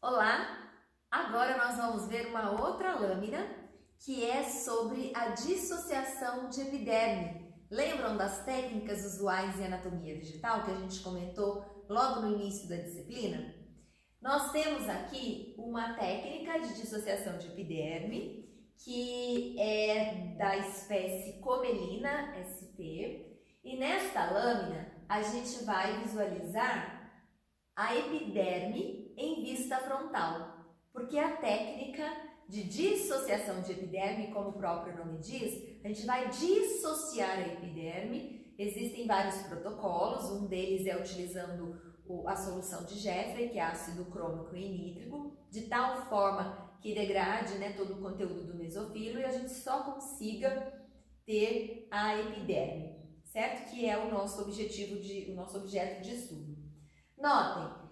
Olá! Agora nós vamos ver uma outra lâmina que é sobre a dissociação de epiderme. Lembram das técnicas usuais em anatomia vegetal que a gente comentou logo no início da disciplina? Nós temos aqui uma técnica de dissociação de epiderme que é da espécie Comelina sp, e nesta lâmina a gente vai visualizar a epiderme em vista frontal, porque a técnica de dissociação de epiderme, como o próprio nome diz, a gente vai dissociar a epiderme. Existem vários protocolos, um deles é utilizando a solução de Jeffrey, que é ácido crômico e nítrico, de tal forma que degrade, todo o conteúdo do mesofilo e a gente só consiga ter a epiderme, certo? Que é o nosso objeto de estudo. Notem,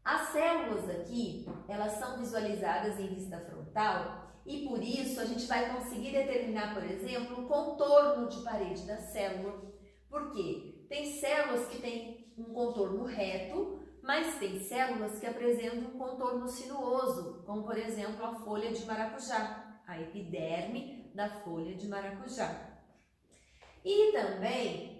as células aqui, elas são visualizadas em vista frontal e por isso a gente vai conseguir determinar, por exemplo, o contorno de parede da célula. Por quê? Tem células que têm um contorno reto, mas tem células que apresentam um contorno sinuoso, como por exemplo a folha de maracujá, a epiderme da folha de maracujá. E também,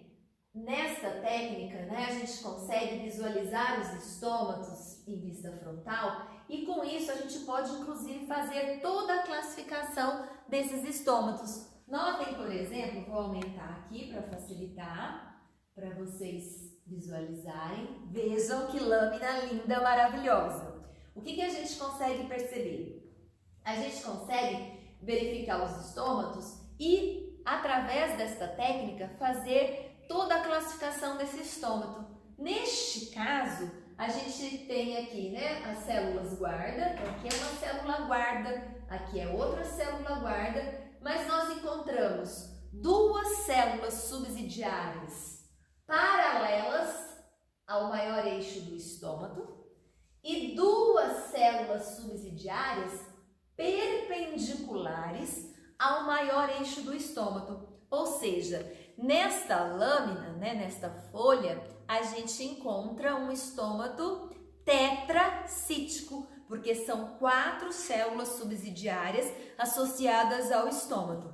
nesta técnica, a gente consegue visualizar os estômatos em vista frontal e com isso a gente pode inclusive fazer toda a classificação desses estômatos. Notem, por exemplo, vou aumentar aqui para facilitar, para vocês visualizarem. Vejam que lâmina linda, maravilhosa. O que a gente consegue perceber? A gente consegue verificar os estômatos e, através desta técnica, fazer toda a classificação desse estômato. Neste caso, a gente tem aqui, as células guarda. Então, aqui é uma célula guarda, aqui é outra célula guarda, mas nós encontramos duas células subsidiárias paralelas ao maior eixo do estômato e duas células subsidiárias perpendiculares ao maior eixo do estômato. Ou seja, nesta lâmina, nesta folha, a gente encontra um estômato tetracítico, porque são 4 células subsidiárias associadas ao estômato.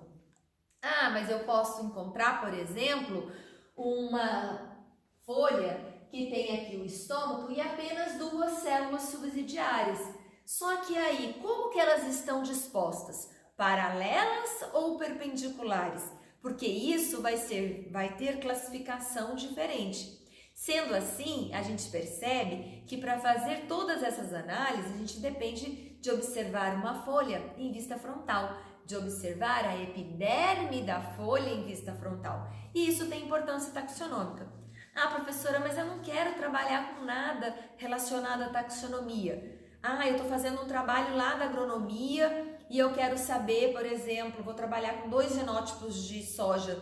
Ah, mas eu posso encontrar, por exemplo, uma folha que tem aqui o estômago e apenas 2 células subsidiárias. Só que aí, como que elas estão dispostas? Paralelas ou perpendiculares? Porque isso vai ter classificação diferente. Sendo assim, a gente percebe que para fazer todas essas análises, a gente depende de observar uma folha em vista frontal, de observar a epiderme da folha em vista frontal. E isso tem importância taxonômica. Ah, professora, mas eu não quero trabalhar com nada relacionado à taxonomia. Ah, eu estou fazendo um trabalho lá da agronomia e eu quero saber, por exemplo, vou trabalhar com 2 genótipos de soja,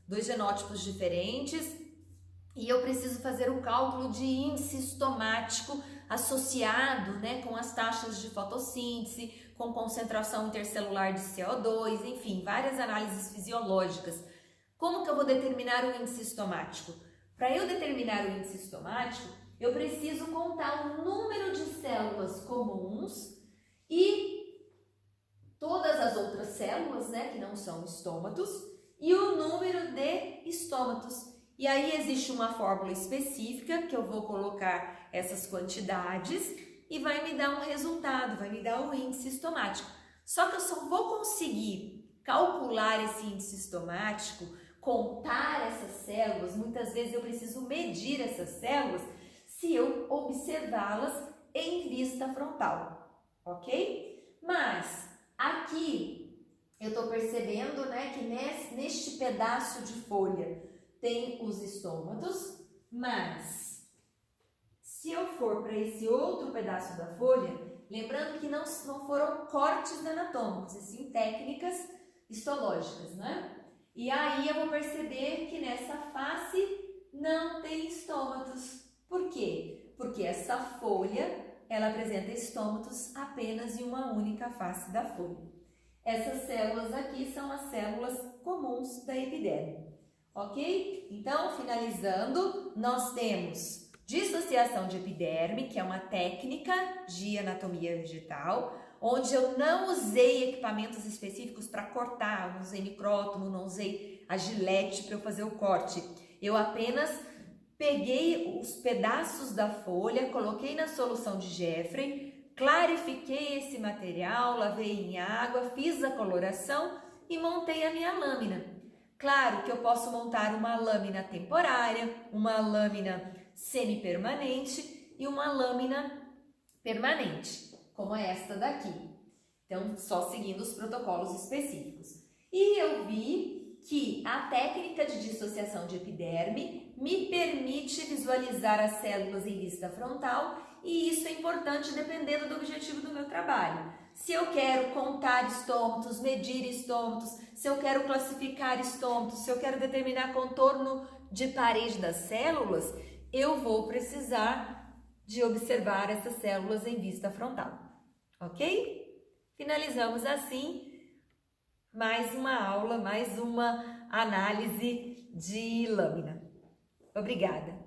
2 genótipos diferentes, e eu preciso fazer o cálculo de índice estomático associado com as taxas de fotossíntese, com concentração intercelular de CO2, enfim, várias análises fisiológicas. Como que eu vou determinar o índice estomático? Para eu determinar o índice estomático, eu preciso contar o número de células comuns e todas as outras células, que não são estômatos, e o número de estômatos. E aí existe uma fórmula específica que eu vou colocar essas quantidades e vai me dar um resultado, vai me dar um índice estomático. Só que eu só vou conseguir calcular esse índice estomático, contar essas células, muitas vezes eu preciso medir essas células se eu observá-las em vista frontal, ok? Mas aqui eu estou percebendo que neste pedaço de folha tem os estômatos, mas se eu for para esse outro pedaço da folha, lembrando que não foram cortes anatômicos, e sim técnicas histológicas, E aí eu vou perceber que nessa face não tem estômatos. Por quê? Porque essa folha, ela apresenta estômatos apenas em uma única face da folha. Essas células aqui são as células comuns da epiderme. Ok? Então, finalizando, nós temos Dissociação de epiderme, que é uma técnica de anatomia vegetal, onde eu não usei equipamentos específicos para cortar, não usei micrótomo, não usei a gilete para eu fazer o corte. Eu apenas peguei os pedaços da folha, coloquei na solução de Jeffrey, clarifiquei esse material, lavei em água, fiz a coloração e montei a minha lâmina. Claro que eu posso montar uma lâmina temporária, uma lâmina semi-permanente e uma lâmina permanente, como esta daqui. Então, só seguindo os protocolos específicos. E eu vi que a técnica de dissociação de epiderme me permite visualizar as células em vista frontal, e isso é importante dependendo do objetivo do meu trabalho. Se eu quero contar estômatos, medir estômatos, se eu quero classificar estômatos, se eu quero determinar contorno de parede das células, eu vou precisar de observar essas células em vista frontal, ok? Finalizamos assim mais uma aula, mais uma análise de lâmina. Obrigada!